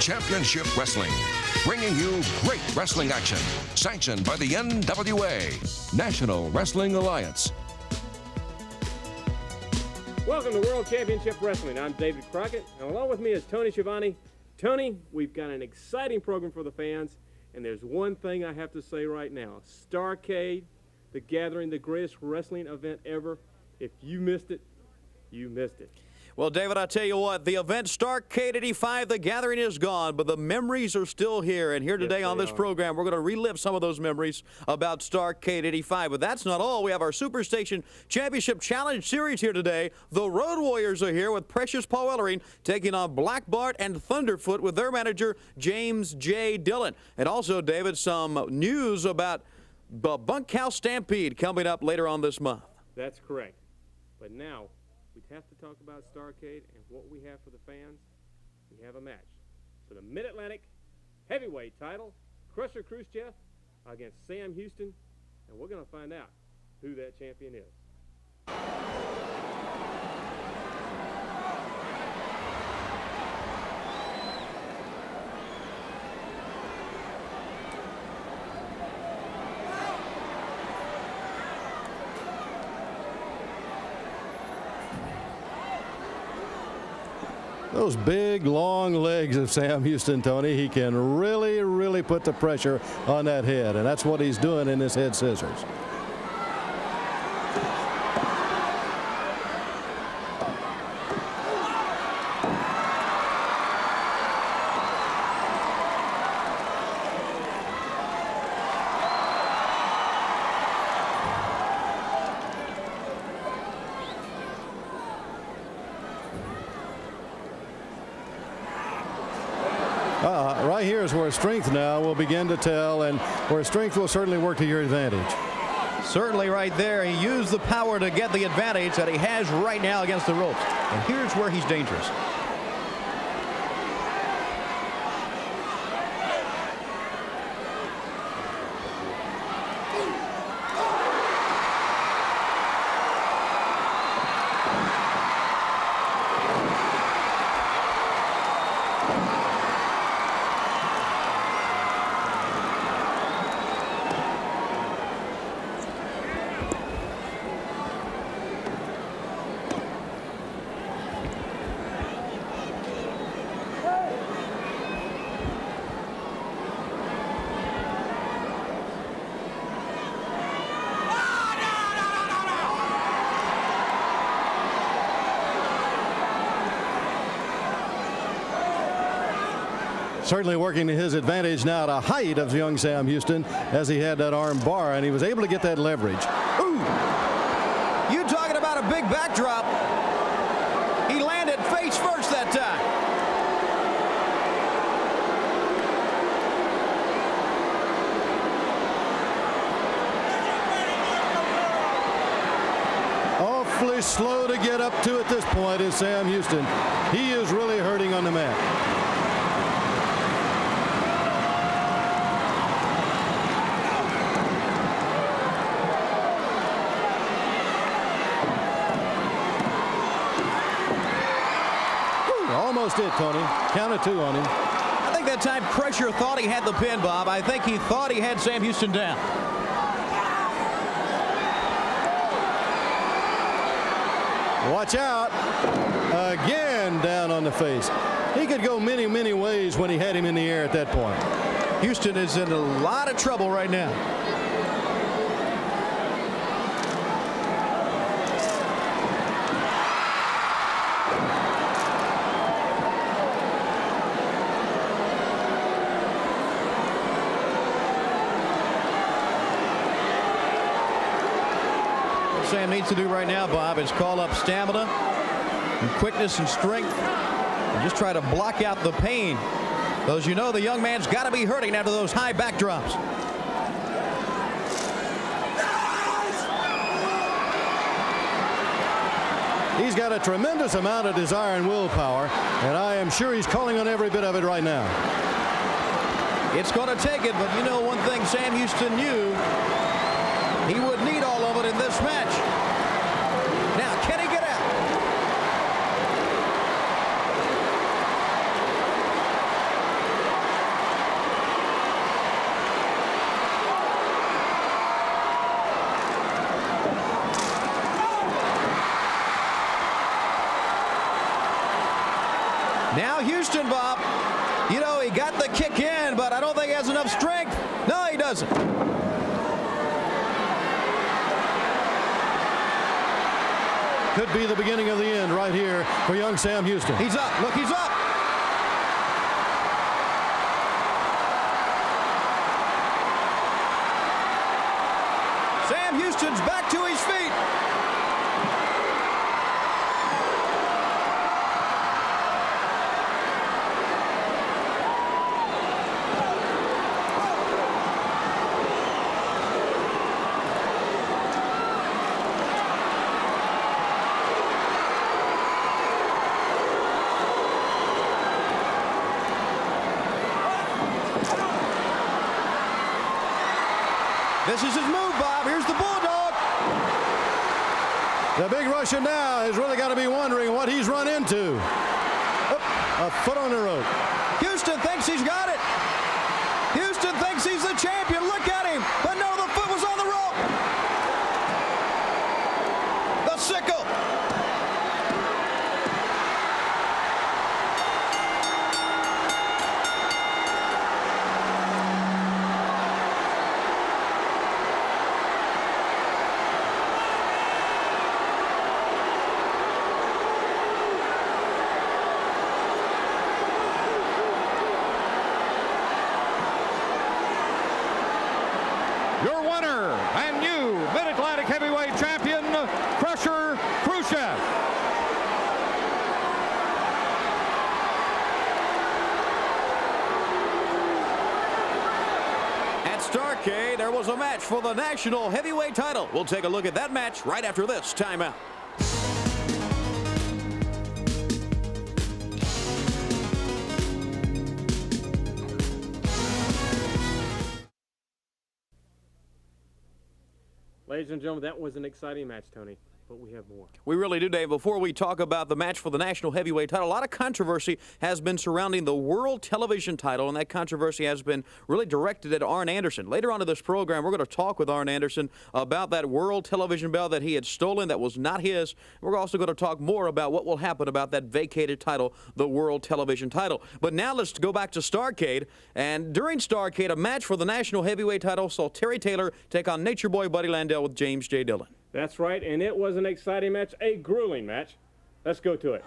Championship Wrestling, bringing you great wrestling action, sanctioned by the NWA, National Wrestling Alliance. Welcome to World Championship Wrestling. I'm David Crockett, and along with me is Tony Schiavone. Tony, we've got an exciting program for the fans, and there's one thing I have to say right now. Starrcade, the gathering, the greatest wrestling event ever. If you missed it, you missed it. Well, David, I tell you what, the event Starrcade 85, the gathering is gone, but the memories are still here. And here today on this program, we're going to relive some of those memories about Starrcade 85. But that's not all. We have our Superstation Championship Challenge Series here today. The Road Warriors are here with Precious Paul Ellering taking on Black Bart and Thunderfoot with their manager, James J. Dillon. And also, David, some news about the Bunkhouse Stampede coming up later on this month. That's correct. But now, we have to talk about Starrcade and what we have for the fans. We have a match. So the Mid-Atlantic Heavyweight title, Crusher Khrushchev against Sam Houston, and we're going to find out who that champion is. Those big, long legs of Sam Houston, Tony, he can really put the pressure on that head, and that's what he's doing in this head scissors. Right here is where strength now will begin to tell, and where strength will certainly work to your advantage. Certainly right there. He used the power to get the advantage that he has right now against the ropes. And here's where he's dangerous. Certainly working to his advantage now, to height of young Sam Houston, as he had that arm bar, and he was able to get that leverage. Ooh! You talking about a big backdrop. He landed face first that time. Awfully slow to get up to at this point is Sam Houston. He is really hurting on the mat. Almost it, Tony. Count of two on him. I think that time Crusher thought he had the pin, Bob. I think he thought he had Sam Houston down. Watch out. Again down on the face. He could go many ways when he had him in the air at that point. Houston is in a lot of trouble right now. Sam needs to do right now, Bob, is call up stamina and quickness and strength and just try to block out the pain. Those, you know, the young man's got to be hurting after those high backdrops. He's got a tremendous amount of desire and willpower, and I am sure he's calling on every bit of it right now. It's going to take it, but you know one thing Sam Houston knew, he would need all of it in this match. Now, can he get out? Now Houston, Bob, you know, he got the kick in, but I don't think he has enough strength. No, he doesn't. Could be the beginning of the end right here for young Sam Houston. He's up. Look, he's up. Sam Houston's back to his feet. This is his move, Bob. Here's the Bulldog. The big Russian now has really got to be wondering what he's run into. A foot on the rope. Houston thinks he's got it. Houston thinks he's the champion. Look at him. But no, the foot was on the rope. The sickle. Your winner and new Mid-Atlantic Heavyweight Champion, Crusher Khrushchev. At Starrcade, there was a match for the National Heavyweight title. We'll take a look at that match right after this timeout. Ladies and gentlemen, that was an exciting match, Tony, but we have more. We really do, Dave. Before we talk about the match for the National Heavyweight title, a lot of controversy has been surrounding the World Television title, and that controversy has been really directed at Arn Anderson. Later on in this program, we're going to talk with Arn Anderson about that World Television belt that he had stolen that was not his. We're also going to talk more about what will happen about that vacated title, the World Television title. But now let's go back to Starrcade, and during Starrcade, a match for the National Heavyweight title saw Terry Taylor take on Nature Boy Buddy Landel with James J. Dillon. That's right, and it was an exciting match, a grueling match. Let's go to it.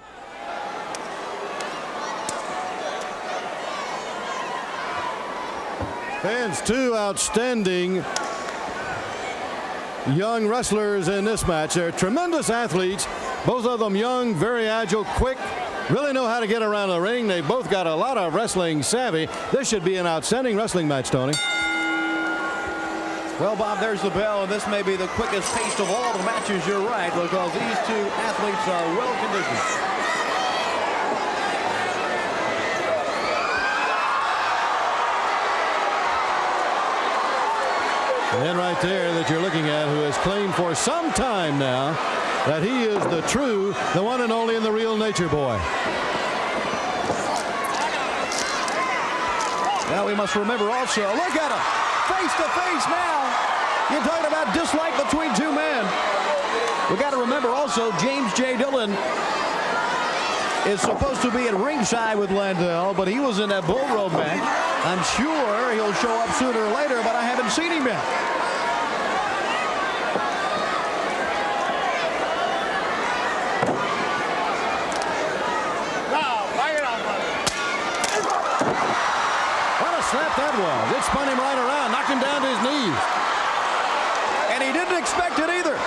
Fans, two outstanding young wrestlers in this match. They're tremendous athletes, both of them young, very agile, quick, really know how to get around the ring. They both got a lot of wrestling savvy. This should be an outstanding wrestling match, Tony. Well, Bob, there's the bell, and this may be the quickest pace of all the matches. You're right, because these two athletes are well conditioned. The man right there that you're looking at, who has claimed for some time now that he is the one and only, and the real Nature Boy. Now we must remember also, look at him, face to face now. You're talking about dislike between two men. We got to remember also, James J. Dillon is supposed to be at ringside with Landel, but he was in that Bull Rope match. I'm sure he'll show up sooner or later, but I haven't seen him yet. What a slap that was. It spun him right around, knocked him down to his knees. And he didn't expect it either.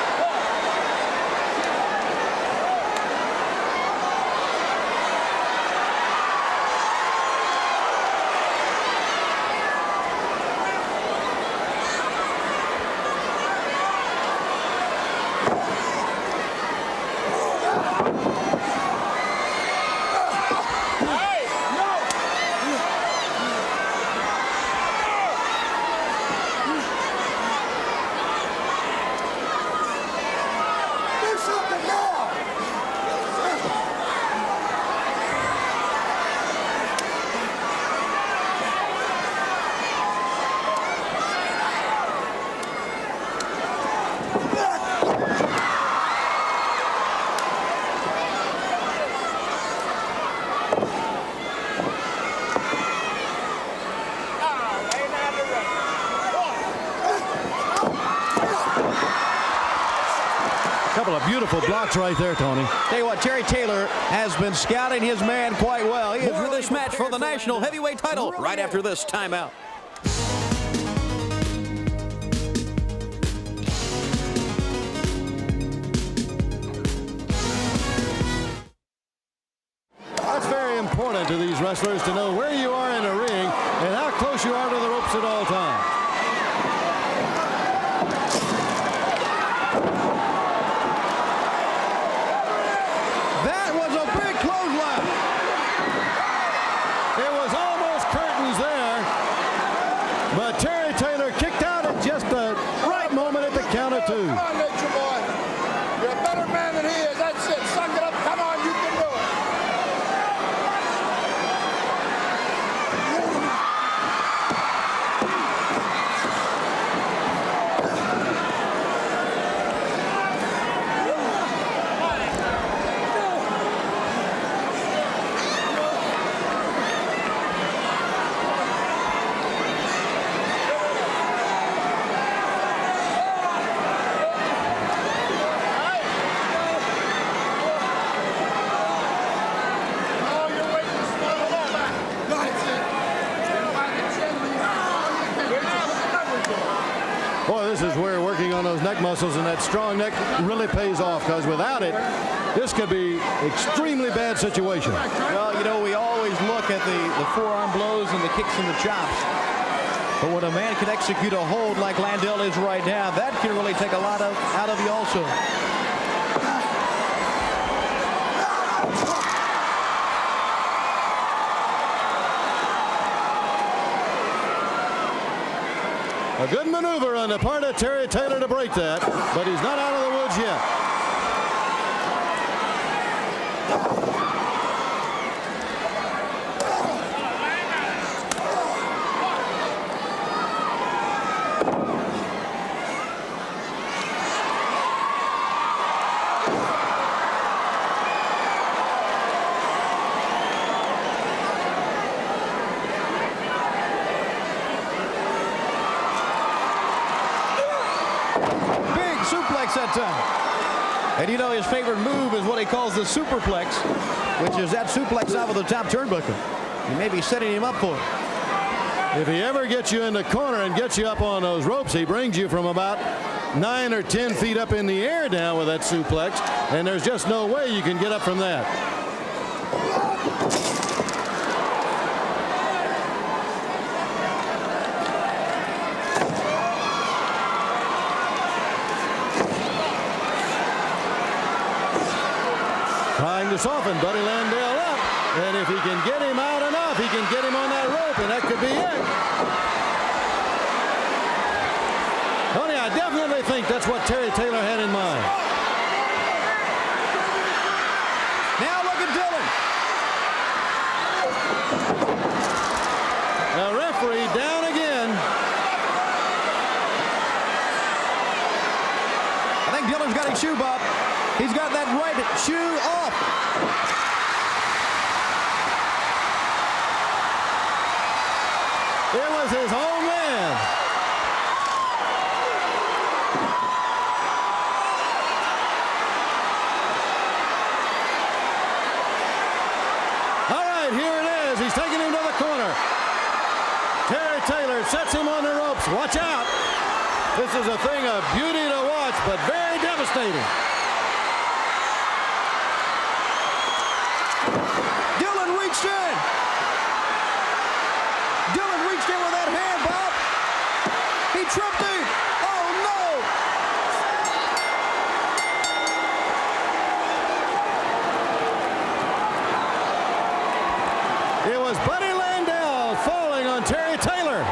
Beautiful blocks right there, Tony. Tell you what, Terry Taylor has been scouting his man quite well. He is really this match for the national heavyweight title right after this timeout. That's very important to these wrestlers to know where you are in a ring and how close you are to the ropes at all times. That was a big clothesline. It was almost curtains there, but Terry Taylor kicked out at just the right moment at the count of 2. Come on, Nature Boy. You're a better man than he is. That's it. Suck it up. Come on, you can do it. Boy, this is where working on those neck muscles and that strong neck really pays off, because without it, this could be extremely bad situation. Well, you know, we always look at the forearm blows and the kicks and the chops. But when a man can execute a hold like Landell is right now, that can really take a lot out of you also. A good maneuver on the part of Terry Taylor to break that, but he's not out of the woods yet. That time. And you know his favorite move is what he calls the superplex, which is that suplex out of the top turnbuckle. You may be setting him up for it. If he ever gets you in the corner and gets you up on those ropes, he brings you from about 9 or 10 feet up in the air down with that suplex, and there's just no way you can get up from that. Trying to soften Buddy Landell up, and if he can get him out enough, he can get him on that rope, and that could be it. Tony, I definitely think that's what Terry Taylor had in mind. Now look at Dillon. The referee down again. I think Dillon's got his shoe, Bob. He's got that right shoe off. It was his own man. All right, here it is. He's taking him to the corner. Terry Taylor sets him on the ropes. Watch out. This is a thing of beauty to watch, but very devastating. Dillon reached in. Dillon reached in with that hand, Bob. He tripped him. Oh, no. It was Buddy Landell falling on Terry Taylor.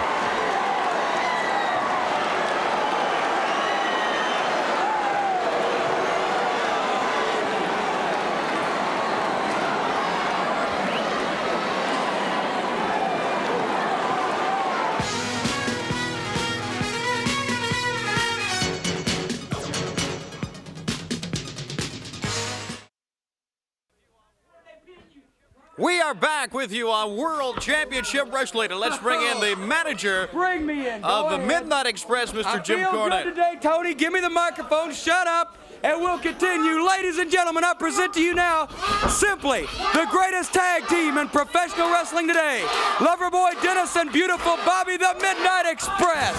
We are back with you on World Championship Wrestling, and let's bring in the manager Bring me in. of Go the ahead. Midnight Express, Mr. Jim I feel Cornette. good today, Tony. Give me the microphone. Shut up. And we'll continue. Ladies and gentlemen, I present to you now simply the greatest tag team in professional wrestling today. Loverboy Dennis and beautiful Bobby the Midnight Express.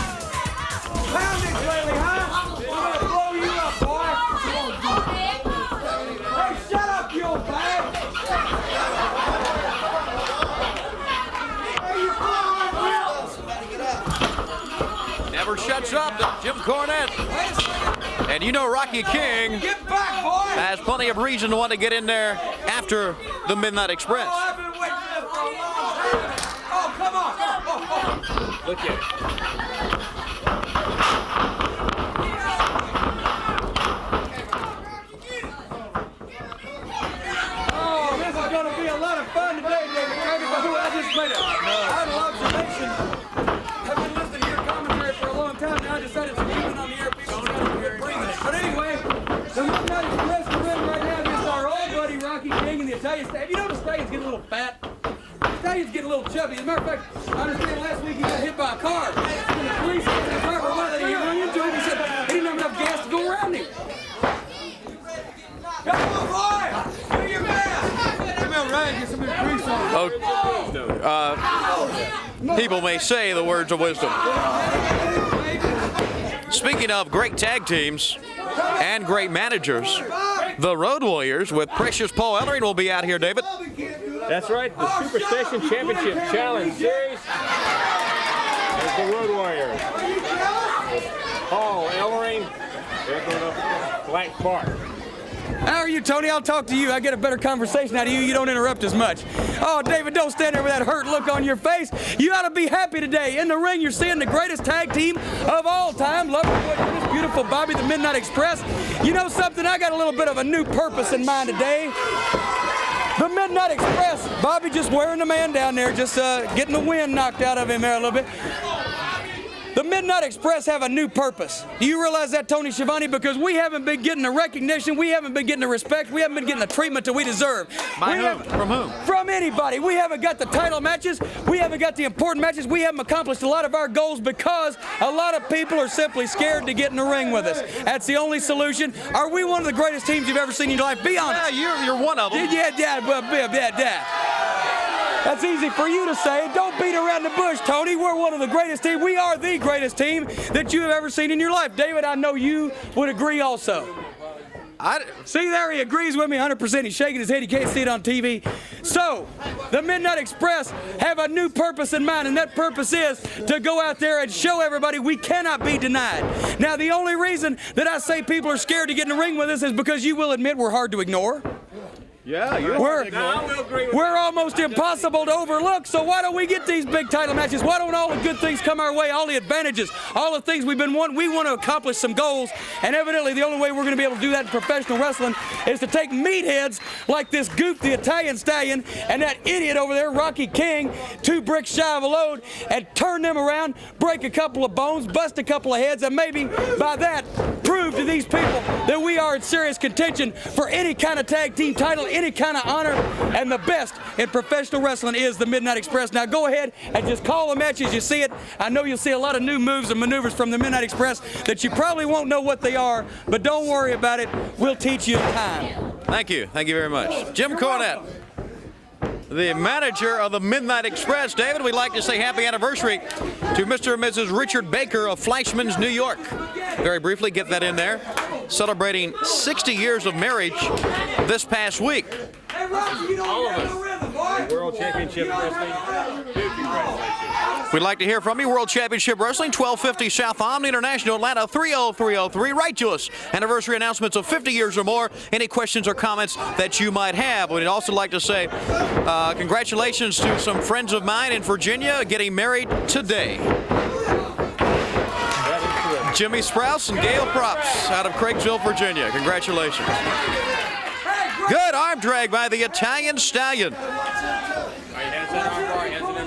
Pound it, Clearly, huh? I'm gonna blow you up, boy. Hey, shut up, you old bag. Hey, you Never shuts up, Jim Cornette. And you know Rocky King Get back, boy. has plenty of reason to want to get in there after the Midnight Express. Oh, I've been waiting for this for a long time. Oh, come on. Oh. Look at it. Oh, this is going to be a lot of fun today, David Crockett. But I just made a idle observation. I've been listening to your commentary for a long time. Now I decided to leave it on the air. People got to quit bringing it. But anyway, the Midnight Express are in right now against our old buddy Rocky King and the Italian Stallion. You know the Stallion's getting a little fat. The Stallion's getting a little chubby. As a matter of fact, I understand last week he got hit by a car. And the police and the driver wanted to run into him. He said he didn't have enough gas to go around him. Come on, boy! Do your best! Come on, Ryan, get some of the grease on. People may say the words of wisdom. Speaking of great tag teams and great managers, the Road Warriors with Precious Paul Ellering will be out here, David. That's right, the Superstation Championship Challenge Series. There's the Road Warriors. Paul Ellering, they're going to Black Park. How are you, Tony? I'll talk to you. I get a better conversation out of you. You don't interrupt as much. Oh, David, don't stand there with that hurt look on your face. You ought to be happy today. In the ring, you're seeing the greatest tag team of all time. Loverboy Dennis, beautiful Bobby the Midnight Express. You know something? I got a little bit of a new purpose in mind today. The Midnight Express. Bobby just wearing the man down there, just getting the wind knocked out of him there a little bit. The Midnight Express have a new purpose. Do you realize that, Tony Schiavone? Because we haven't been getting the recognition, we haven't been getting the respect, we haven't been getting the treatment that we deserve. By whom? From whom? From anybody. We haven't got the title matches, we haven't got the important matches, we haven't accomplished a lot of our goals because a lot of people are simply scared to get in the ring with us. That's the only solution. Are we one of the greatest teams you've ever seen in your life? Be honest. Yeah, you're one of them. Yeah. That's easy for you to say. Don't beat around the bush, Tony. We're one of the greatest teams. We are the greatest team that you have ever seen in your life. David, I know you would agree also. See there, he agrees with me 100%. He's shaking his head. He can't see it on TV. So, the Midnight Express have a new purpose in mind, and that purpose is to go out there and show everybody we cannot be denied. Now, the only reason that I say people are scared to get in the ring with us is because you will admit we're hard to ignore. Yeah, We're almost impossible to overlook, so why don't we get these big title matches? Why don't all the good things come our way, all the advantages, all the things we've been wanting? We want to accomplish some goals, and evidently the only way we're going to be able to do that in professional wrestling is to take meatheads like this goof, the Italian Stallion, and that idiot over there, Rocky King, 2 bricks shy of a load, and turn them around, break a couple of bones, bust a couple of heads, and maybe by that prove to these people that we are in serious contention for any kind of tag team title, any kind of honor, and the best in professional wrestling is the Midnight Express. Now go ahead and just call the match as you see it. I know you'll see a lot of new moves and maneuvers from the Midnight Express that you probably won't know what they are, but don't worry about it. We'll teach you in time. Thank you very much. Jim Cornette, the manager of the Midnight Express. David, we'd like to say happy anniversary to Mr. and Mrs. Richard Baker of Fleischmann's, New York. Very briefly, get that in there. Celebrating 60 years of marriage this past week. All of us. World Championship Wrestling. Big congratulations. We'd like to hear from you. World Championship Wrestling, 1250 South Omni International, Atlanta, 30303. Write to us. Anniversary announcements of 50 years or more. Any questions or comments that you might have. We'd also like to say congratulations to some friends of mine in Virginia getting married today. Jimmy Sprouse and Gail Props out of Craigsville, Virginia. Congratulations. Good arm drag by the Italian Stallion. All right, hands that arm bar, hands it in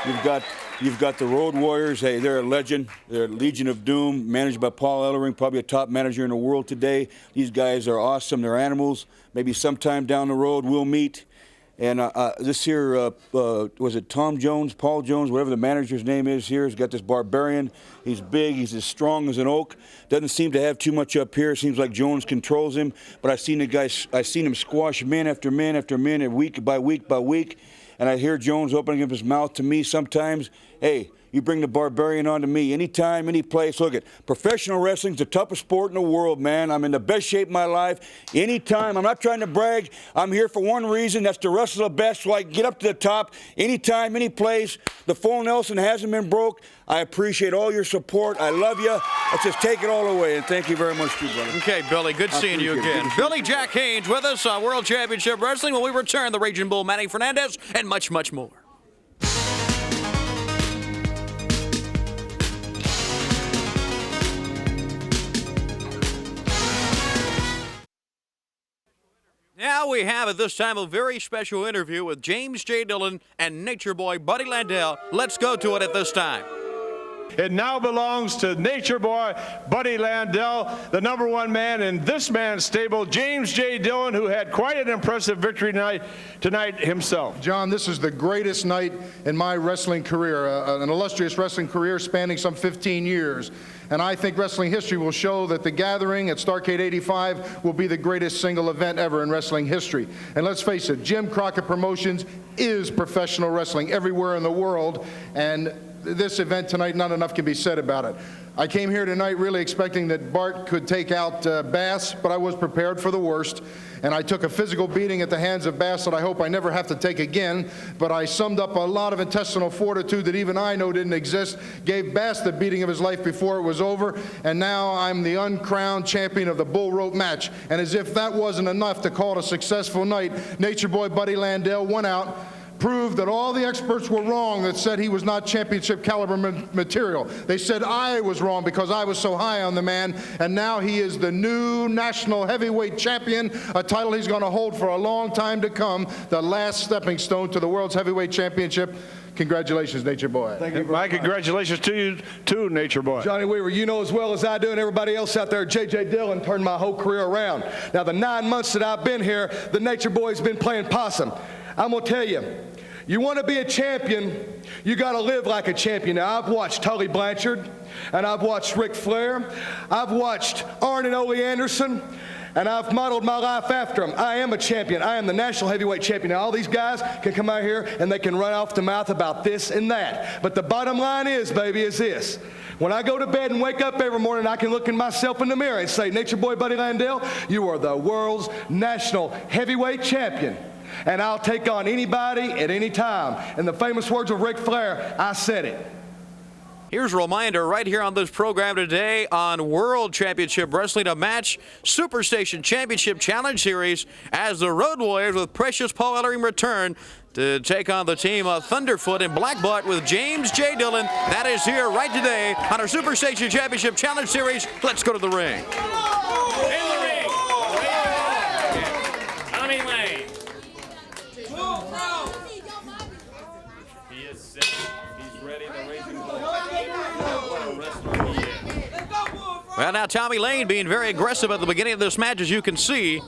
You've got the Road Warriors. Hey, they're a legend. They're a Legion of Doom, managed by Paul Ellering, probably a top manager in the world today. These guys are awesome. They're animals. Maybe sometime down the road we'll meet. And this here, was it Tom Jones, Paul Jones, whatever the manager's name is here, has got this Barbarian. He's big. He's as strong as an oak. Doesn't seem to have too much up here. Seems like Jones controls him. But I've seen him squash man after man after man, and week by week by week. And I hear Jones opening up his mouth to me sometimes. Hey, you bring the Barbarian on to me anytime, any place. Look at professional wrestling's the toughest sport in the world, man. I'm in the best shape of my life. Anytime, I'm not trying to brag. I'm here for one reason. That's to wrestle the best so I can get up to the top. Anytime, any place. The full Nelson hasn't been broke. I appreciate all your support. I love you. Let's just take it all away. And thank you very much, too, brother. Okay, Billy, good seeing you again. Billy Jack Haynes with us on World Championship Wrestling. When we return, the Raging Bull, Manny Fernandez, and much, much more. Now we have at this time a very special interview with James J. Dillon and Nature Boy Buddy Landel. Let's go to it at this time. It now belongs to Nature Boy Buddy Landel, the #1 man in this man's stable, James J. Dillon, who had quite an impressive victory tonight himself. John, this is the greatest night in my wrestling career, an illustrious wrestling career spanning some 15 years. And I think wrestling history will show that the gathering at Starrcade 85 will be the greatest single event ever in wrestling history. And let's face it, Jim Crockett Promotions is professional wrestling everywhere in the world, and this event tonight, not enough can be said about it. I came here tonight really expecting that Bart could take out Bass, but I was prepared for the worst. And I took a physical beating at the hands of Bass that I hope I never have to take again. But I summed up a lot of intestinal fortitude that even I know didn't exist, gave Bass the beating of his life before it was over, and now I'm the uncrowned champion of the bull rope match. And as if that wasn't enough to call it a successful night, Nature Boy Buddy Landel went out, proved that all the experts were wrong that said he was not championship caliber material. They said I was wrong because I was so high on the man, and now he is the new national heavyweight champion, a title he's going to hold for a long time to come, the last stepping stone to the World's Heavyweight Championship. Congratulations, Nature Boy. Thank you. My congratulations to you, too, Nature Boy. Johnny Weaver, you know as well as I do and everybody else out there, J.J. Dillon turned my whole career around. Now, the 9 months that I've been here, the Nature Boy's been playing possum. I'm going to tell you, you want to be a champion, you got to live like a champion. Now, I've watched Tully Blanchard, and I've watched Ric Flair. I've watched Arn and Ole Anderson, and I've modeled my life after them. I am a champion. I am the national heavyweight champion. Now, all these guys can come out here, and they can run off the mouth about this and that. But the bottom line is, baby, is this. When I go to bed and wake up every morning, I can look at myself in the mirror and say, Nature Boy Buddy Landel, you are the world's national heavyweight champion. And I'll take on anybody at any time. In the famous words of Ric Flair, I said it. Here's a reminder right here on this program today on World Championship Wrestling, a match Superstation Championship Challenge Series as the Road Warriors with Precious Paul Ellering return to take on the team of Thunderfoot and Blackbutt with James J. Dillon. That is here right today on our Superstation Championship Challenge Series. Let's go to the ring. In the ring, Tommy Lane. He is set. He's ready. The Raging Bull. What a wrestler he is. Well, now Tommy Lane being very aggressive at the beginning of this match, as you can see.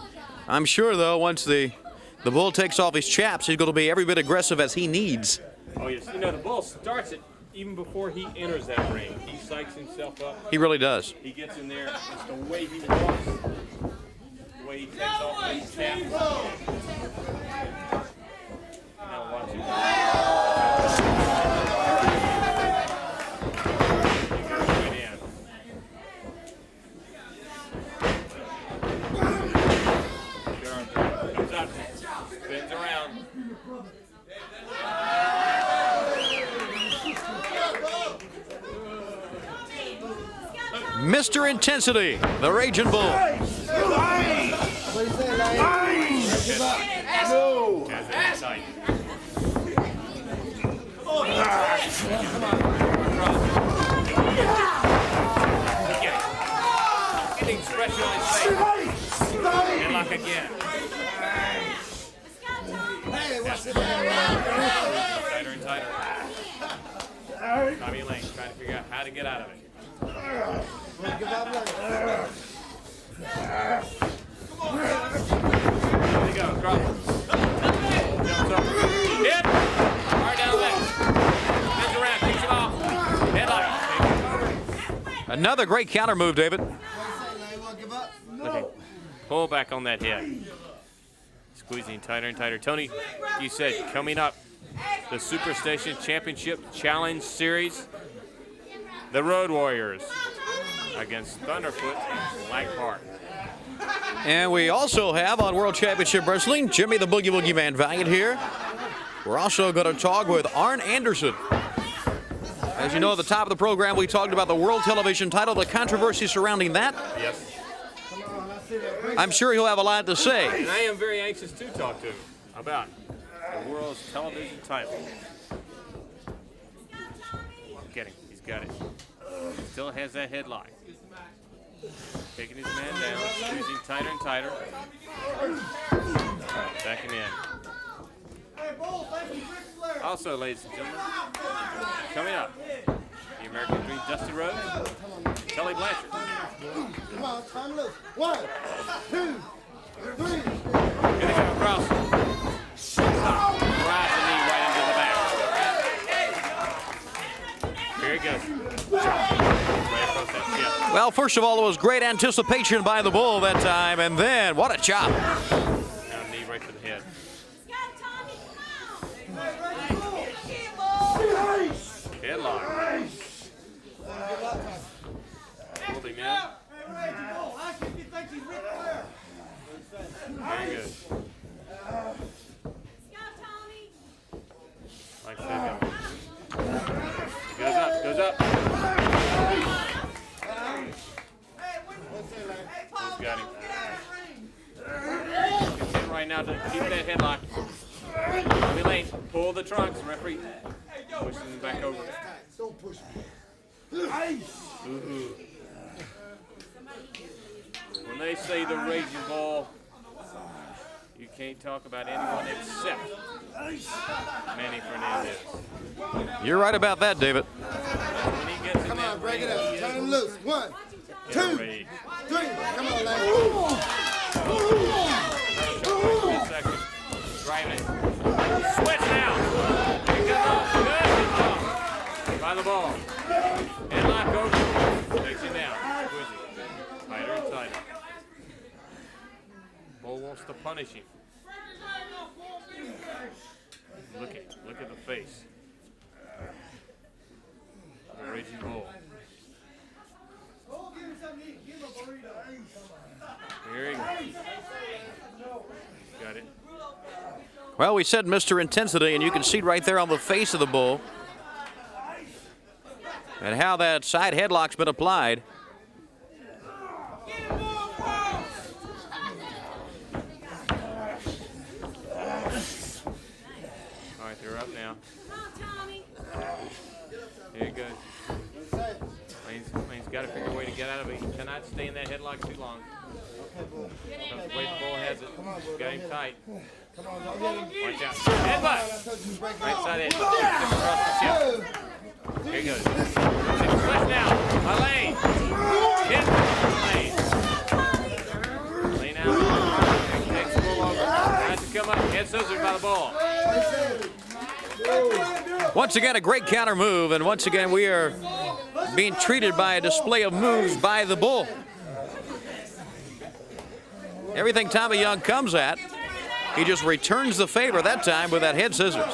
I'm sure, though, once the Bull takes off his chaps, he's going to be every bit aggressive as he needs. Oh, yes. You know, the Bull starts it even before he enters that ring. He psychs himself up. He really does. He gets in there. It's the way he walks. The way he takes off his chaps. Now watch him. He goes right in. Comes out, spins around. Mr. Intensity, the Raging Bull. Getting expression on his face. And lock again. Tighter and tighter. Tommy Lane trying to figure out how to get out of it. There you go, cross. Jumps over. Hit! Right down left. Spins around, kicks it off. Headlock. Another great counter move, David. Okay. Pull back on that head. Squeezing tighter and tighter. Tony, you said coming up, the Superstation Championship Challenge Series, the Road Warriors against Thunderfoot and Blackheart. And we also have on World Championship Wrestling, Jimmy the Boogie Woogie Man Valiant here. We're also going to talk with Arn Anderson. As you know, at the top of the program, we talked about the World Television title, the controversy surrounding that. Yes. I'm sure he'll have a lot to say. And I am very anxious to talk to him about the World's Television title. Get him. He's got it. Still has that headlock. Taking his man down, squeezing tighter and tighter. Backing in. Also, ladies and gentlemen, coming up, the American Dream Dusty Rhodes, Kelly Blanchard. Come on, time loose. 1, 2, 3. Here they come across. Stop. Drive the knee right into the back. Here he goes. Right across that chest. Well, first of all, it was great anticipation by the Bull that time, and then what a chop. Now knee right to the head. Headlock. Pulled him in. Very good. Like that. He goes up, goes up. He's got him. He's in right now to keep that headlock. Tommy Lane, pull the trunks, referee. Pushing him back over. Don't push me. Ooh. When they say the Raging Bull, you can't talk about anyone except Manny Fernandez. You're right about that, David. When he gets in Come that on, break ring, it up. he Turn is him loose. 1, 2, 3. rage. Come on, Lane. Driving it. Switch now. Here comes good hit by the ball. Headlock over. Takes him down. Squeezing. Tighter and tighter. Bull wants to punish him. Look at the face. The Raging Bull. Here he goes. Got it. Well, we said Mr. Intensity, and you can see right there on the face of the Bull and how that side headlock's been applied. All right, they're up now. Here it goes. Lane's got to figure a way to get out of it. He cannot stay in that headlock too long. Because the way the Bull has it, got him tight. Watch out. Headbutt! Right side edge. Across the chest. Here he goes. Flush now by Lane. Hit Lane. Lane out. Takes the Bull over. Tries to come up. Head scissors by the Bull. Once again, a great counter move, and once again, we are being treated by a display of moves by the Bull. Everything Tommy Young comes at, he just returns the favor that time with that head scissors.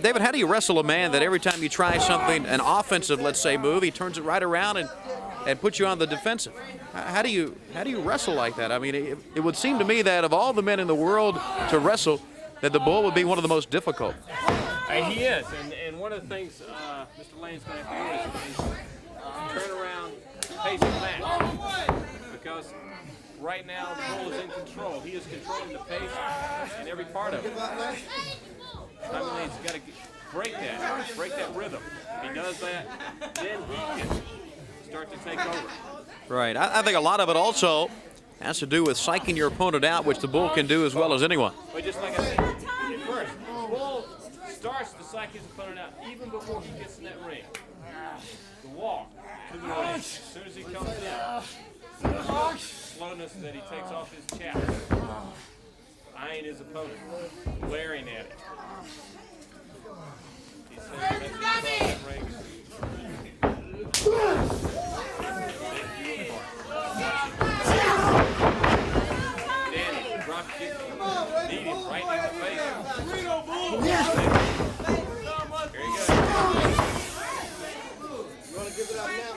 David, how do you wrestle a man that every time you try something, an offensive, let's say, move, he turns it right around and puts you on the defensive? How do you wrestle like that? I mean, it would seem to me that of all the men in the world to wrestle, that the Bull would be one of the most difficult. He is, and one of the things Mr. Lane's going to have to do is turn around, pace the match. Because right now the Bull is in control. He is controlling the pace in every part of it. Tommy Lane's got to break that rhythm. If he does that, then he can start to take over. Right. I think a lot of it also Has to do with psyching your opponent out, which the Bull can do as well as anyone. But just like I said, at first, the Bull starts to psych his opponent out even before he gets in that ring. The walk to the ring. As soon as he comes in, slowness that he takes off his chaps, eyeing his opponent, glaring at it. He says that ring. Danny, drop kick, knee him right in the face. Here he goes. You want to give it up now?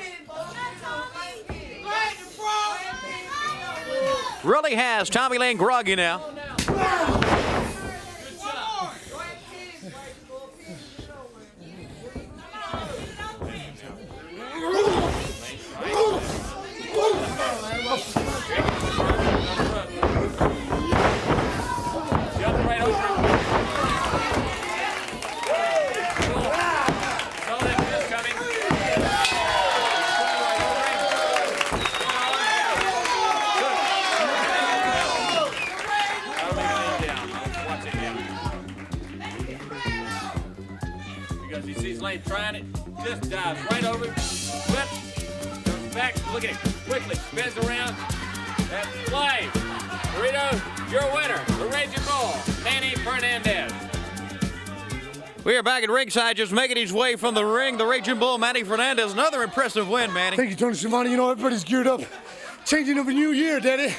Really has Tommy Lane groggy now. Trying it, just dives right over, flips, comes back, look at it, quickly, spins around, that's play. Burrito, your winner, the Raging Bull, Manny Fernandez. We are back at ringside, just making his way from the ring. The Raging Bull, Manny Fernandez. Another impressive win, Manny. Thank you, Tony Schiavone. You know, everybody's geared up. Changing of a new year, Daddy.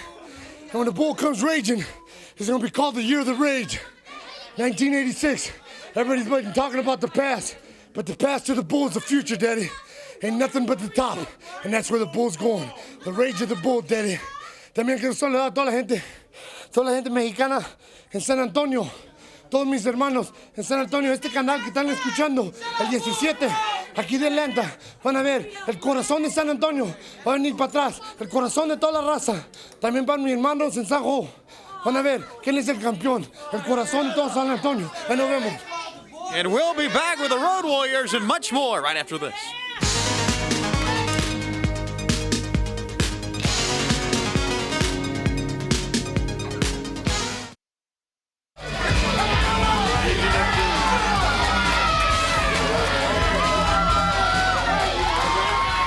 And when the Bull comes raging, it's going to be called the Year of the Rage. 1986. Everybody's been talking about the past. But the past to the Bull is the future, Daddy. Ain't nothing but the top. And that's where the Bull's going. The rage of the Bull, Daddy. También quiero saludar a toda la gente mexicana en San Antonio. Todos mis hermanos en San Antonio. Este canal que están escuchando, el 17, aquí de Atlanta. Van a ver el corazón de San Antonio. Va a venir para atrás. El corazón de toda la raza. También van mis hermanos en San Juan. Van a ver quién es el campeón. El corazón de todo San Antonio. Ahí nos vemos. And we'll be back with the Road Warriors and much more right after this.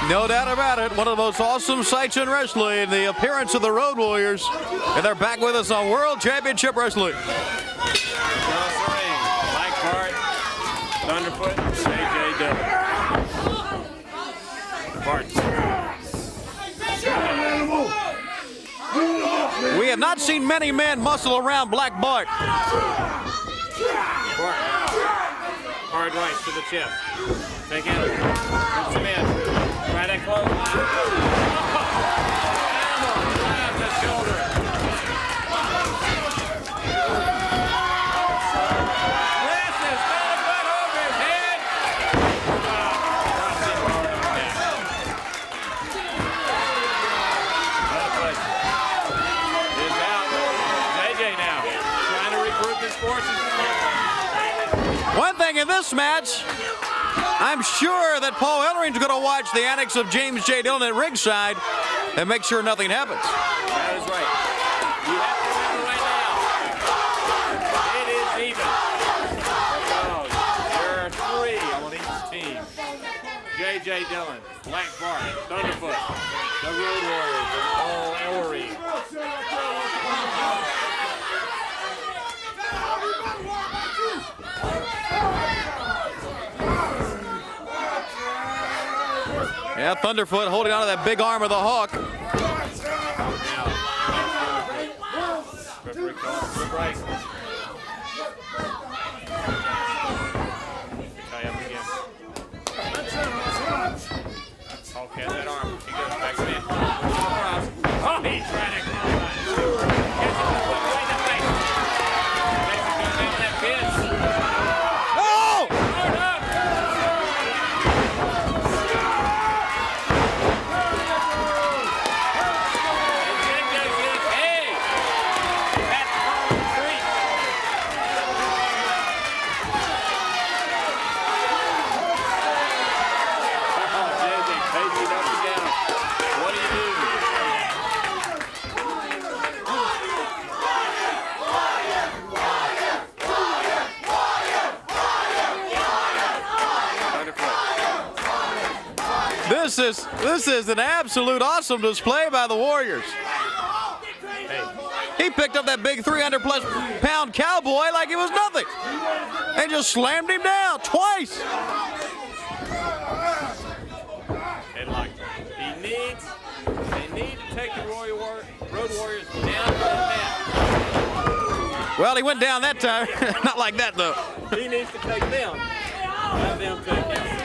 No doubt about it. One of the most awesome sights in wrestling, the appearance of the Road Warriors. And they're back with us on World Championship Wrestling. Thunderfoot, J.J. Dillon. Bart. We have not seen many men muscle around Black Bart. Bart. Hard right to the chest. Take it. Puts him in. Right at close. Right off the shoulder. One thing in this match, I'm sure that Paul Ellering's going to watch the antics of James J. Dillon at ringside and make sure nothing happens. That is right. You have to remember right now, it is even. There are three on each team. J.J. Dillon, Black Bart, Thunderfoot, the Road Warriors, and Paul Ellering. Yeah, Thunderfoot holding on to that big arm of the Hawk. Referee calls for the break. Tie up again. Hawk has that arm. He goes back in. Oh, he's trying to catch it right in the face. Makes him go down that pin. Oh! Hard up. This is an absolute awesome display by the Warriors. He picked up that big 300-plus pound cowboy like it was nothing, and just slammed him down twice. And like, they need to take the Road Warriors down to the mat. Well, he went down that time. Not like that, though. He needs to take them. Let them take him.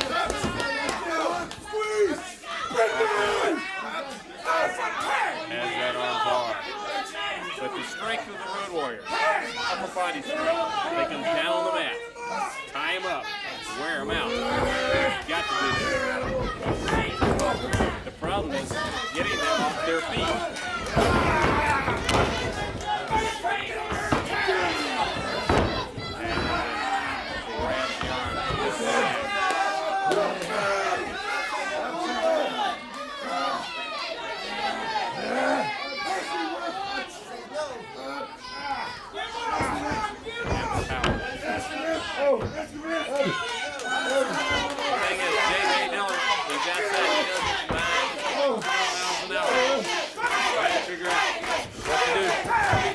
Has that arm bar. But the strength of the Road Warriors, upper body strength, they can down on the mat, tie him up, wear him out. Got to do that. The problem is getting them off their feet.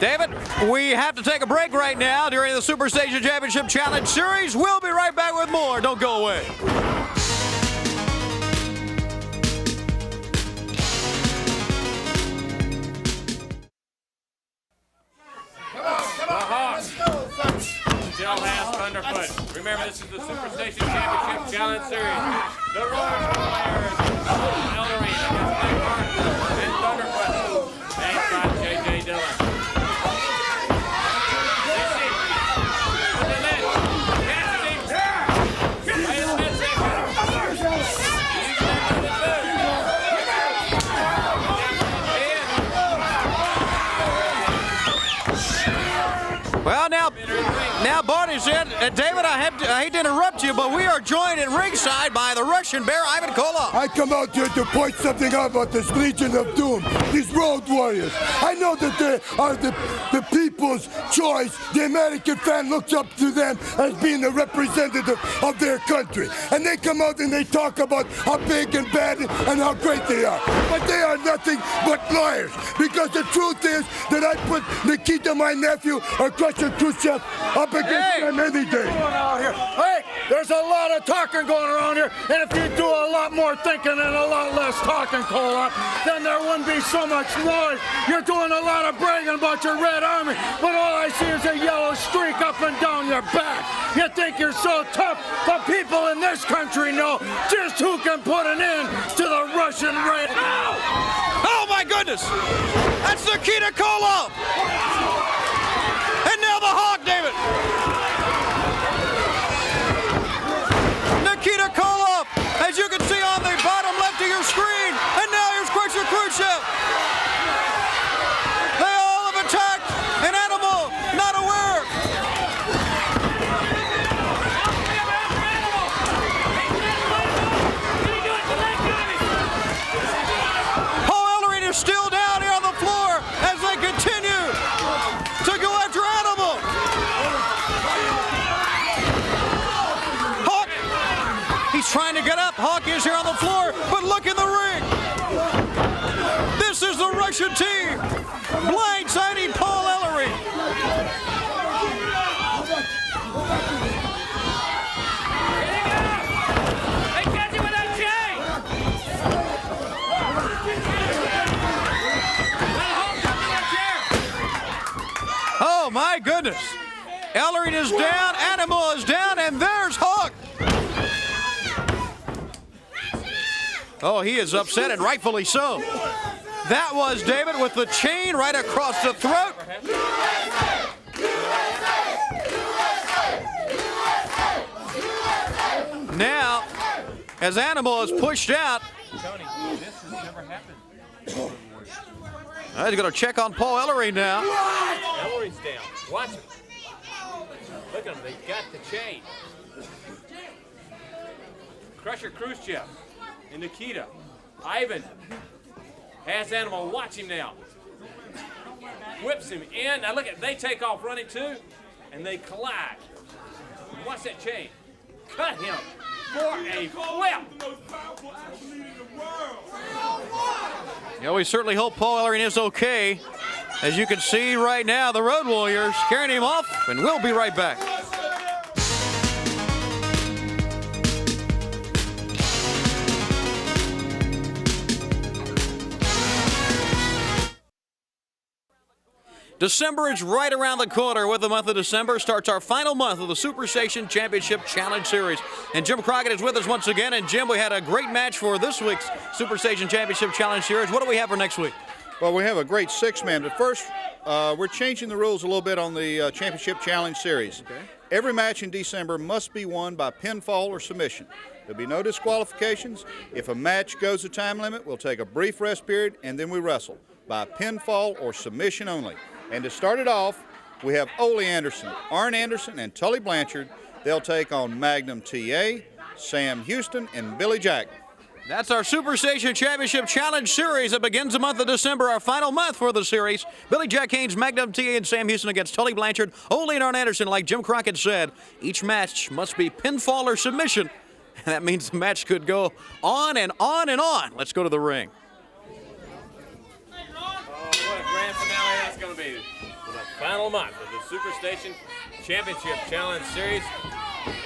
David, we have to take a break right now during the Superstation Championship Challenge Series. We'll be right back with more. Don't go away. Still has Thunderfoot. Remember, this is the Superstation Championship Challenge Series. The Road Warriors, Eldering against Nick Martin and Thunderfoot. Thanks God, J.J. Dillon. Well, now Barney said, David, I hate to interrupt you, but we are joined at ringside by the Russian Bear, Ivan Koloff. I come out here to point something out about this Legion of Doom, these Road Warriors. I know that they are the people's choice. The American fan looks up to them as being the representative of their country. And they come out and they talk about how big and bad and how great they are. But they are nothing but liars. Because the truth is that I put Nikita, my nephew, or Crusher Khrushchev up against them any day. Hey, there's a lot of talking going around here, and if you do a lot more thinking and a lot less talking, Koloff, then there wouldn't be so much noise. You're doing a lot of bragging about your Red Army, but all I see is a yellow streak up and down your back. You think you're so tough, but people in this country know just who can put an end to the Russian Red. Oh my goodness! That's Nikita Koloff! And now the Hawk, David! Nikita Koloff, as you can see on the bottom left of your screen, and now here's Crusher Khrushchev. They all have attacked an animal not aware. Paul Ellering is still down here on the floor as they continue to go after Animal. Hawk, he's trying to get up. Hawk is here on the floor, but look in the ring. This is the Russian team blindsiding Paul Ellering. Oh my goodness. Ellering is down, Animal is down, and there's Hawk. Oh, he is upset, and rightfully so. That was David with the chain right across the throat. Now, as Animal is pushed out, Tony, this has never happened. he's going to check on Paul Ellering now. Ellering's down. Watch him. Look at him. They've got the chain. Crusher Khrushchev and Nikita. Ivan has Animal. Watch him now. Whips him in. Now look at, they take off running too, and they collide. Watch that chain. Cut him for a whip. Yeah, we certainly hope Paul Ellering is okay. As you can see right now, the Road Warriors carrying him off, and we'll be right back. December is right around the corner. With the month of December starts our final month of the Superstation Championship Challenge Series. And Jim Crockett is with us once again. And Jim, we had a great match for this week's Superstation Championship Challenge Series. What do we have for next week? Well, we have a great six-man, but first we're changing the rules a little bit on the Championship Challenge Series. Okay. Every match in December must be won by pinfall or submission. There'll be no disqualifications. If a match goes the time limit, we'll take a brief rest period, and then we wrestle by pinfall or submission only. And to start it off, we have Ole Anderson, Arn Anderson, and Tully Blanchard. They'll take on Magnum TA, Sam Houston, and Billy Jack. That's our Superstation Championship Challenge Series that begins the month of December, our final month for the series. Billy Jack Haynes, Magnum TA, and Sam Houston against Tully Blanchard, Ole and Arn Anderson. Like Jim Crockett said, each match must be pinfall or submission. And that means the match could go on and on and on. Let's go to the ring. What a grand finale that's going to be. The final month of the Superstation Championship Challenge Series.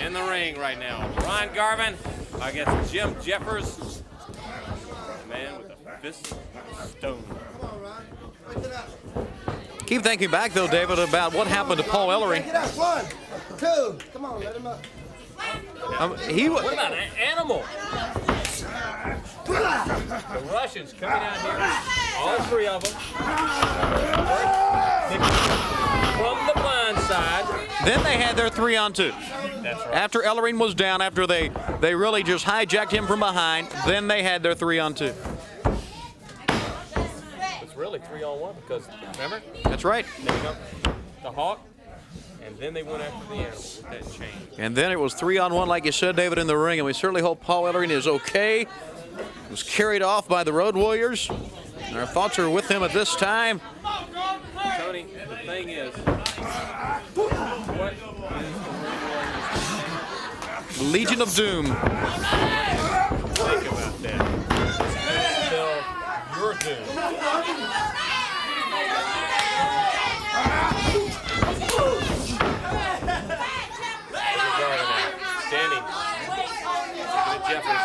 In the ring right now, Ron Garvin against Jim Jeffers. Man with a fist of stone. Keep thinking back, though, David, about what happened to Paul Ellering. Get up, 1, 2, come on, let him up. What about an animal? The Russians coming out here, all three of them, from the blind side. Then they had their 3-on-2. That's right. After Ellering was down, after they really just hijacked him from behind, then they had their 3-on-2. It's really 3-on-1 because, remember? That's right. There you go. The Hawk. And then they went after the animal with that chain. And then it was 3-on-1, like you said, David, in the ring. And we certainly hope Paul Ellering is okay. He was carried off by the Road Warriors. And our thoughts are with him at this time. Tony, the thing is, what is the Legion of Doom. Think about that. It's still your doom. Standing. Jeffers.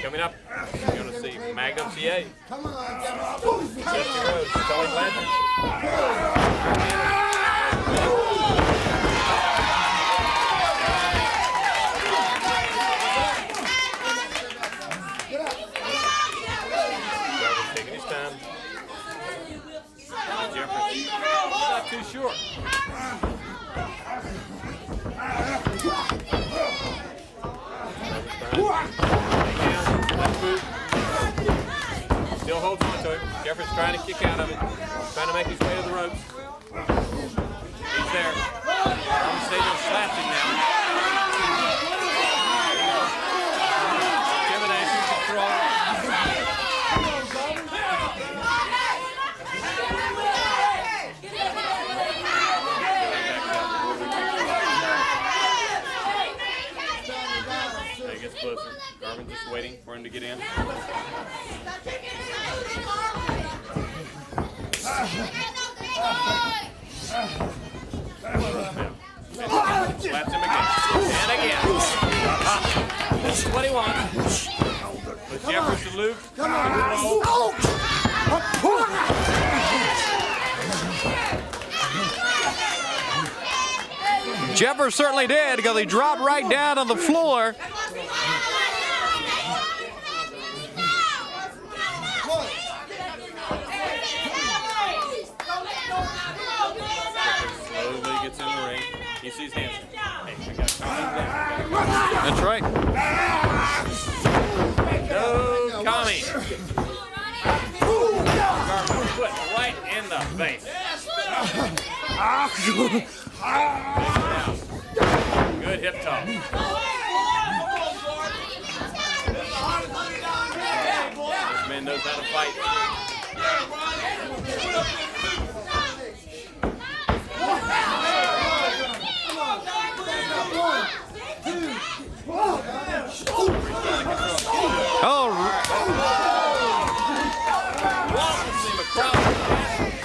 Coming up, you're going to see Magnum TA. Come on, Dusty Rhodes, Tully Blanchard. Taking his time. Jeffers, not too short. Still holds on to it. Jeffers trying to kick out of it. Trying to make his way to the ropes. He's there. Arm Stadium slaps him now. Intimidation, control. He gets closer. Garvin just waiting for him to get in. Slaps him again. And again. This is what he wants. But Jeffers to Luke. Come on. Jeffers certainly did because he dropped right down on the floor. Slowly gets in the ring. He sees Hanson. Hey, I got to calm him down. That's right. No Tommy. Garvin foot right in the face. Good hip toss. This man knows how to fight. Oh.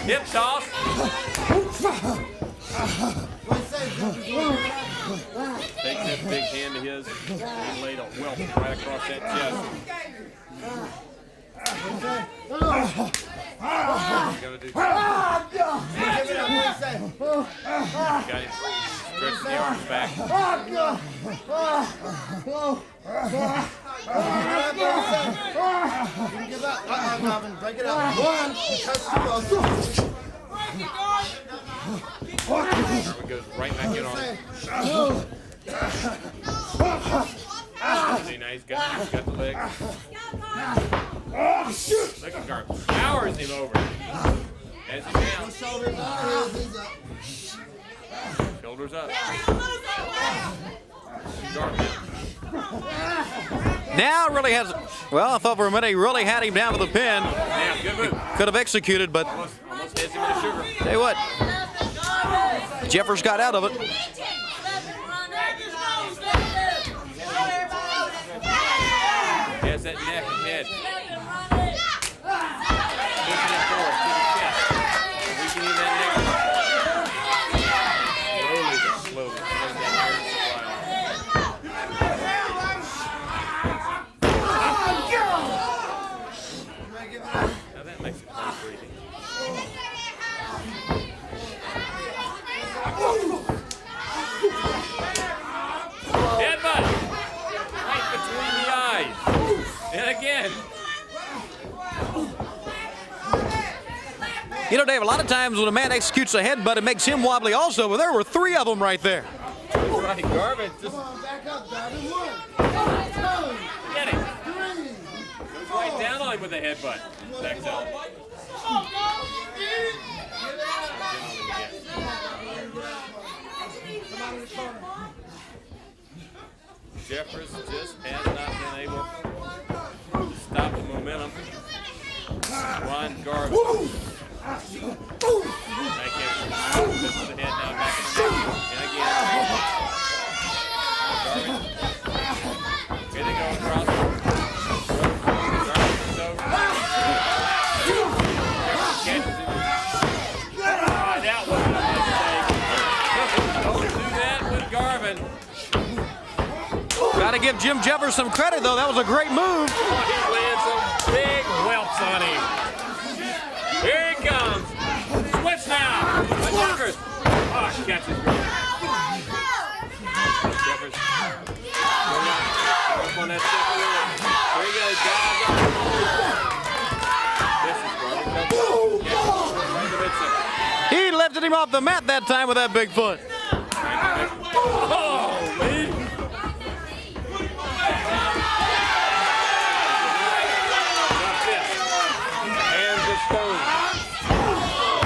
Hip toss. Takes that big hand of his and laid a welt right across that chest. Got him stretching the arms back. Break it up. One, Garvin goes right back in on him. See, now he's got the leg. Look at Garvin. Powers him over. As he's down. Shoulders up. Garvin. Now really has, well, I thought for a minute he really had him down with the pin. Damn, good move. Could have executed, but Almost hits him with the sugar. tell you what, Jeffers got out of it. Has that neck and head. Pushing it forward to the chest. Weakening that neck. Slowly but slowly. Slowing that nerve supply. Now that makes it fun breathing. Headbutt! Right between the eyes. And again. You know, Dave, a lot of times when a man executes a headbutt, it makes him wobbly also, but there were 3 of them right there. Right, Garvin. Just get him. Goes right down on him with a headbutt. Backs out. Jeffers just has not been able to stop the momentum. Ron Garvin. Back in. Lifts the head now back in the neck. And again. Garvin. Here they go across. Garvin is over. Jeffers catches him. That was a mistake. Don't do that with Garvin. Got to give Jim Jeffers some credit, though. That was a great move. He lands some big whelps on him. Here he comes. Switch now. Jeffers. Oh, catches Garvin. Jeffers. Up on that second leg. Here he goes. This is Garvin. He lifted him off the mat that time with that big foot. Oh, man. Hands exposed.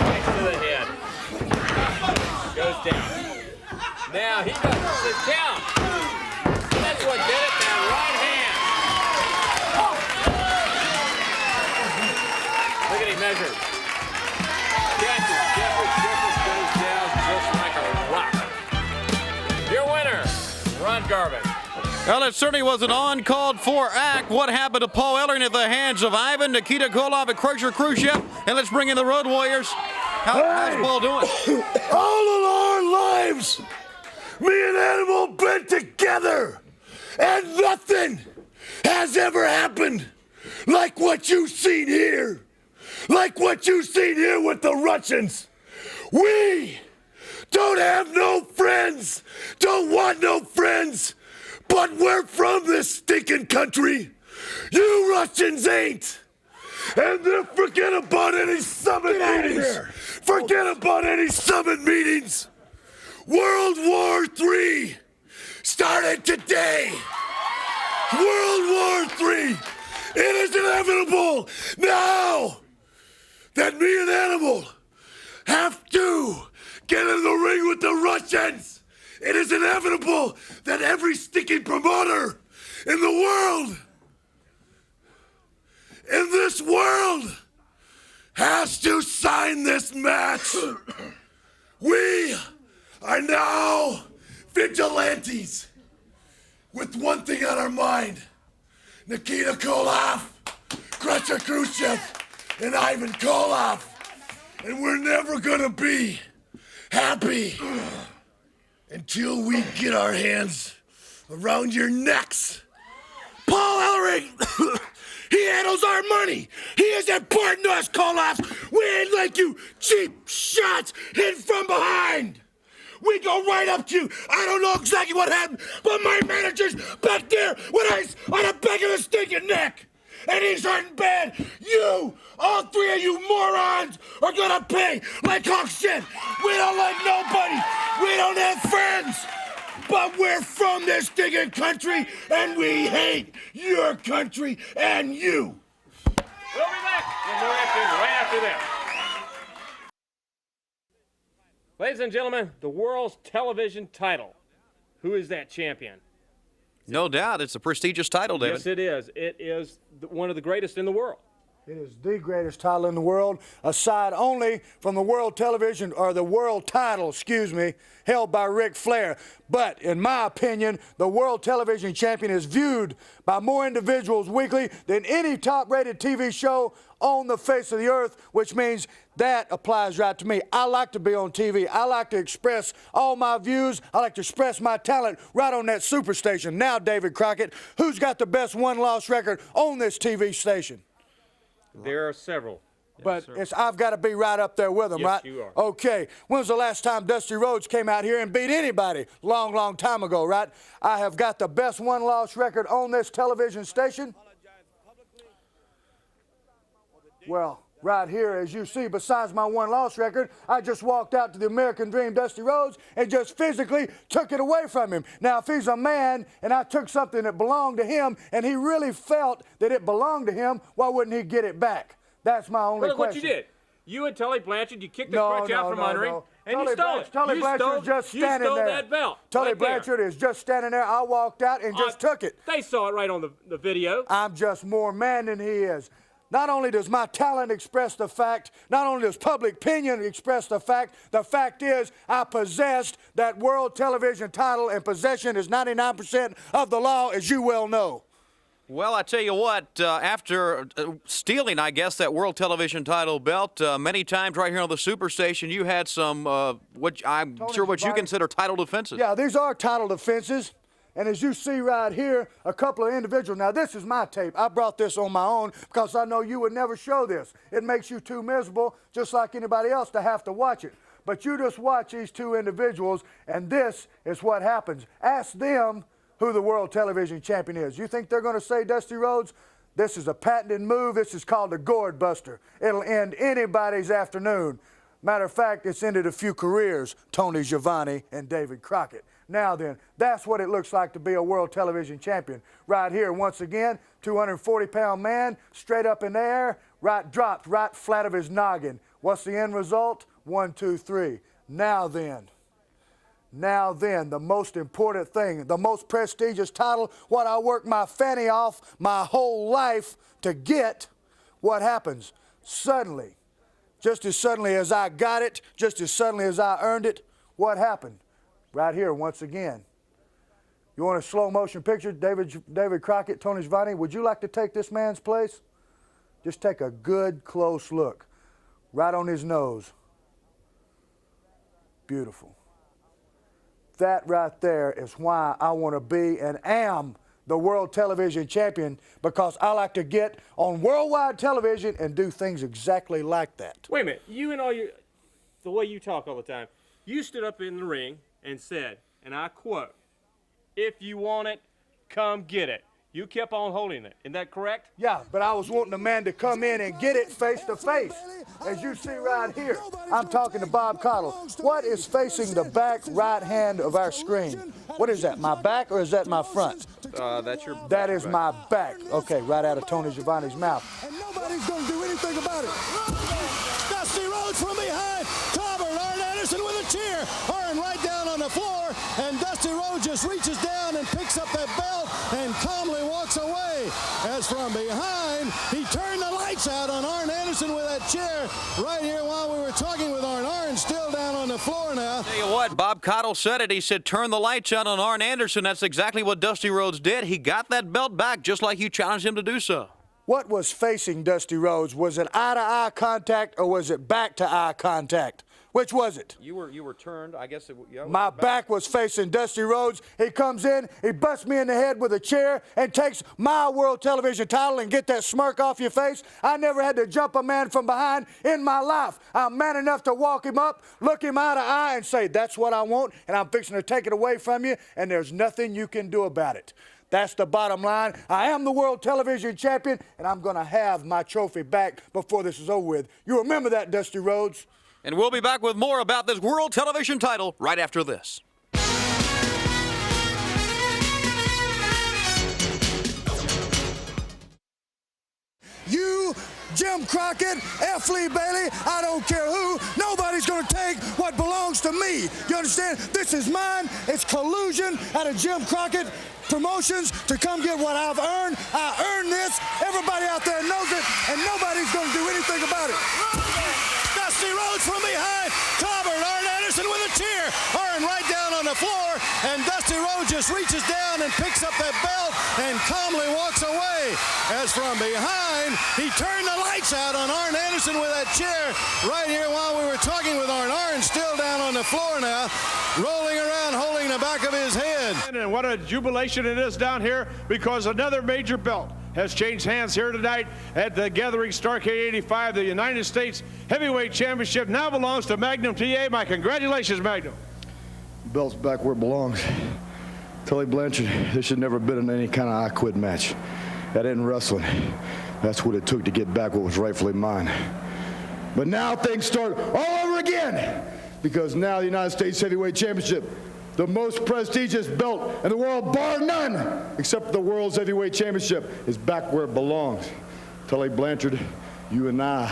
Right to the head. Goes down. Now he does the count. That's what did it. That right hand. Look at him measure. Catches. Jeffers goes down just like a rock. Your winner, Ron Garvin. Well, it certainly was an uncalled-for act. What happened to Paul Ellering at the hands of Ivan, Nikita Koloff, and Crusher Khrushchev? And let's bring in the Road Warriors. How's Paul doing? All of our lives, me and Animal been together, and nothing has ever happened like what you've seen here. Like what you've seen here with the Russians. We don't have no friends, don't want no friends, but we're from this stinking country. You Russians ain't. And then forget about any summit meetings. Forget about any summit meetings. World War III started today. World War III. It is inevitable now that me and Animal have to get in the ring with the Russians. It is inevitable that every stinking promoter in the world, in this world, has to sign this match. We are now vigilantes. with one thing on our mind. Nikita Koloff, Crusher Khrushchev, and Ivan Koloff. And we're never gonna be happy until we get our hands around your necks. Paul Ellering, he handles our money. He is important to us, Koloff. We ain't like you cheap shots hit from behind. We go right up to you. I don't know exactly what happened, but my manager's back there with ice on the back of his stinking neck. And he's hurting bad. You, all three of you morons, are gonna pay like Hawk said. We don't like nobody. We don't have friends. But we're from this stinking country, and we hate your country and you. We'll be back with more action right after this. Ladies and gentlemen, the world's television title. Who is that champion? No doubt. It's a prestigious title, David. Yes, it is. It is one of the greatest in the world. It is the greatest title in the world, aside only from the world television, or the world title, held by Ric Flair. But in my opinion, the world television champion is viewed by more individuals weekly than any top-rated TV show on the face of the earth, which means that applies right to me. I like to be on TV. I like to express all my views. I like to express my talent right on that superstation. Now, David Crockett, who's got the best one-loss record on this TV station? There are several. But I've got to be right up there with them, yes, right? You are. Okay. When was the last time Dusty Rhodes came out here and beat anybody? Long, long time ago, right? I have got the best one-loss record on this television station. Well, right here, as you see, besides my one-loss record, I just walked out to the American Dream, Dusty Rhodes, and just physically took it away from him. Now, if he's a man and I took something that belonged to him and he really felt that it belonged to him, why wouldn't he get it back? That's my only Look question. what you did. You and Tully Blanchard, you kicked the crutch out from under him, and Tully you stole it. Tully Blanchard is just standing there. You stole that belt. Tully right there. Blanchard is just standing there. I walked out and just took it. They saw it right on the video. I'm just more man than he is. Not only does my talent express the fact, not only does public opinion express the fact is I possessed that world television title, and possession is 99% of the law, as you well know. Well, I tell you what, after stealing, I guess, that world television title belt many times right here on the Superstation, you had some, what you consider title defenses. Yeah, these are title defenses. And as you see right here, a couple of individuals. Now, this is my tape. I brought this on my own because I know you would never show this. It makes you too miserable, just like anybody else, to have to watch it. But you just watch these two individuals, and this is what happens. Ask them who the world television champion is. You think they're going to say Dusty Rhodes? This is a patented move. This is called a gourd buster. It'll end anybody's afternoon. Matter of fact, it's ended a few careers, Tony Schiavone and David Crockett. Now then, that's what it looks like to be a world television champion. Right here, once again, 240-pound man, straight up in the air, dropped right flat of his noggin. What's the end result? 1, 2, 3. Now then, the most important thing, the most prestigious title, what I worked my fanny off my whole life to get, what happens? Suddenly, just as suddenly as I got it, just as suddenly as I earned it, what happened? Right here, once again. You want a slow motion picture? David Crockett, Tony Schiavone, would you like to take this man's place? Just take a good, close look. Right on his nose. Beautiful. That right there is why I want to be and am the world television champion, because I like to get on worldwide television and do things exactly like that. Wait a minute. You and the way you talk all the time, you stood up in the ring and said, and I quote, "If you want it, come get it." You kept on holding it. Isn't that correct? Yeah, but I was wanting a man to come in and get it face to face. As you see right here, I'm talking to Bob Caudle. What is facing the back right hand of our screen? What is that, my back or is that my front? That's your back. That is my back. Okay, right out of Tony Schiavone's mouth. And nobody's going to do anything about it. Dusty Rhodes from behind. Covered. Arn Anderson with a cheer. Arn right down on the floor. And Dusty Rhodes just reaches down and picks up that belt and calmly walks away. As from behind, he turned the lights out on Arn Anderson. Anderson with that chair right here while we were talking with Arn. Arn's still down on the floor now. Tell you what, Bob Cottle said it. He said, turn the lights on Arn Anderson. That's exactly what Dusty Rhodes did. He got that belt back just like you challenged him to do so. What was facing Dusty Rhodes? Was it eye-to-eye contact or was it back-to-eye contact? Which was it? You were turned, I guess. My back was facing Dusty Rhodes. He comes in, he busts me in the head with a chair and takes my world television title and get that smirk off your face. I never had to jump a man from behind in my life. I'm man enough to walk him up, look him eye to eye and say, that's what I want, and I'm fixing to take it away from you, and there's nothing you can do about it. That's the bottom line. I am the world television champion, and I'm going to have my trophy back before this is over with. You remember that, Dusty Rhodes? And we'll be back with more about this world television title right after this. You, Jim Crockett, F. Lee Bailey, I don't care who, nobody's going to take what belongs to me. You understand? This is mine. It's collusion out of Jim Crockett Promotions to come get what I've earned. I earned this. Everybody out there knows it, and nobody's going to do anything about it. Dusty Rhodes from behind, clobbered Arn Anderson with a chair. Arn right down on the floor, and Dusty Rhodes just reaches down and picks up that belt and calmly walks away. As from behind, he turned the lights out on Arn Anderson with that chair right here while we were talking with Arn. Arn's still down on the floor now, rolling around, holding the back of his head. And what a jubilation it is down here because another major belt has changed hands here tonight at the Gathering Starrcade 85. The United States Heavyweight Championship now belongs to Magnum TA. My congratulations, Magnum. Belt's back where it belongs. Tully Blanchard, this should never have been in any kind of I quit match. That isn't wrestling. That's what it took to get back what was rightfully mine. But now things start all over again because now the United States Heavyweight Championship, the most prestigious belt in the world, bar none, except for the World's Heavyweight Championship, is back where it belongs. Tully Blanchard, you and I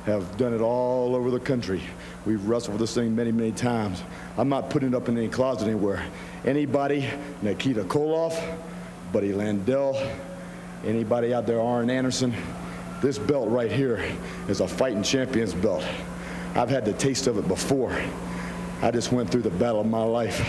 have done it all over the country. We've wrestled for this thing many, many times. I'm not putting it up in any closet anywhere. Anybody, Nikita Koloff, Buddy Landell, anybody out there, Arn Anderson, this belt right here is a fighting champion's belt. I've had the taste of it before. I just went through the battle of my life.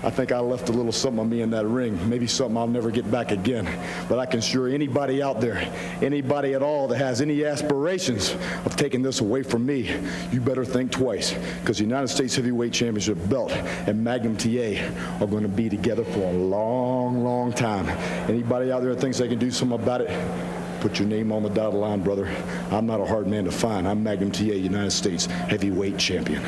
I think I left a little something on me in that ring, maybe something I'll never get back again. But I can assure anybody out there, anybody at all that has any aspirations of taking this away from me, you better think twice, because the United States Heavyweight Championship belt and Magnum TA are going to be together for a long, long time. Anybody out there that thinks they can do something about it, put your name on the dotted line, brother. I'm not a hard man to find. I'm Magnum TA, United States Heavyweight Champion.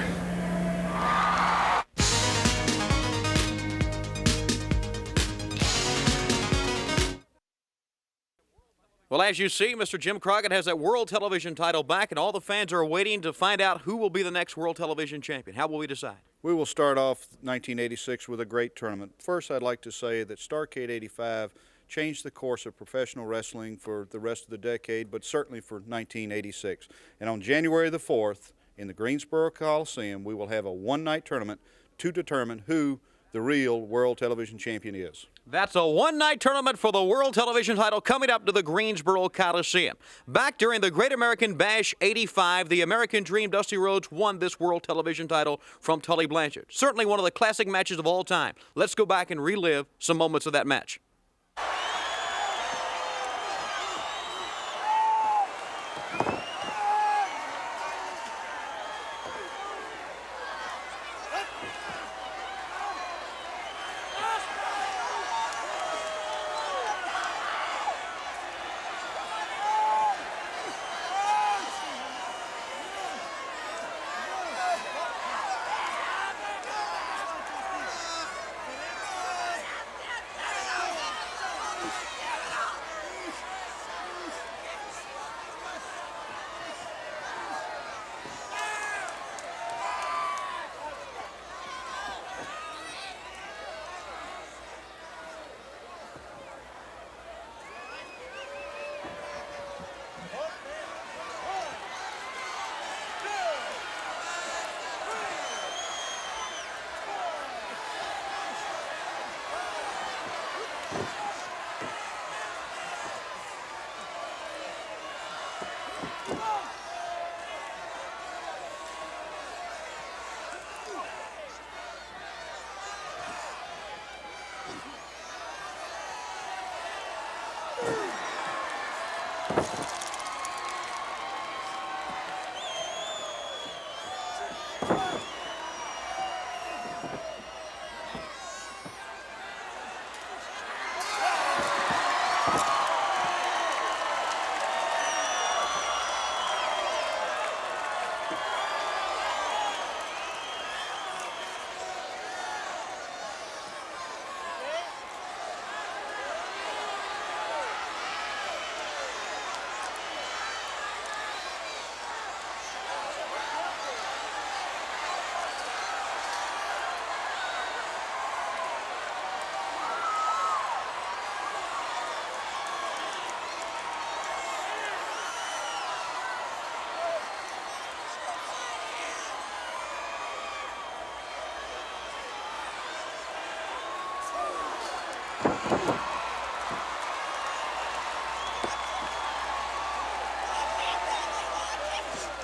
Well, as you see, Mr. Jim Crockett has that world television title back, and all the fans are waiting to find out who will be the next world television champion. How will we decide? We will start off 1986 with a great tournament. First, I'd like to say that Starrcade 85 changed the course of professional wrestling for the rest of the decade, but certainly for 1986. And on January the 4th, in the Greensboro Coliseum, we will have a one-night tournament to determine who the real world television champion is. That's a one-night tournament for the world television title coming up to the Greensboro Coliseum. Back during the Great American Bash 85, the American Dream Dusty Rhodes won this world television title from Tully Blanchard. Certainly one of the classic matches of all time. Let's go back and relive some moments of that match.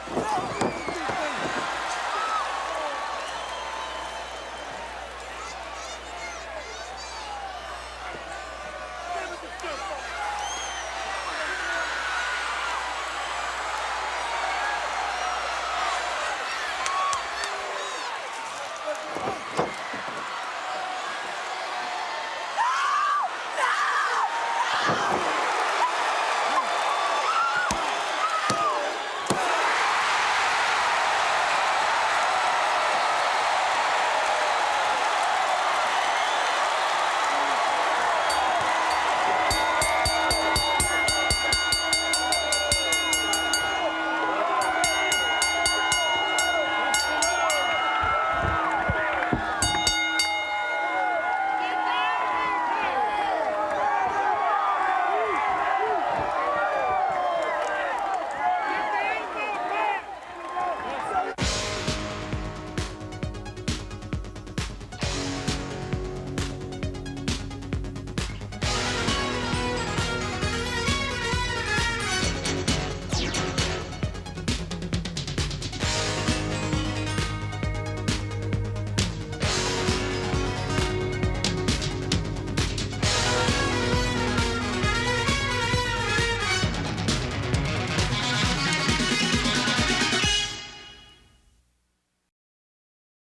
Go!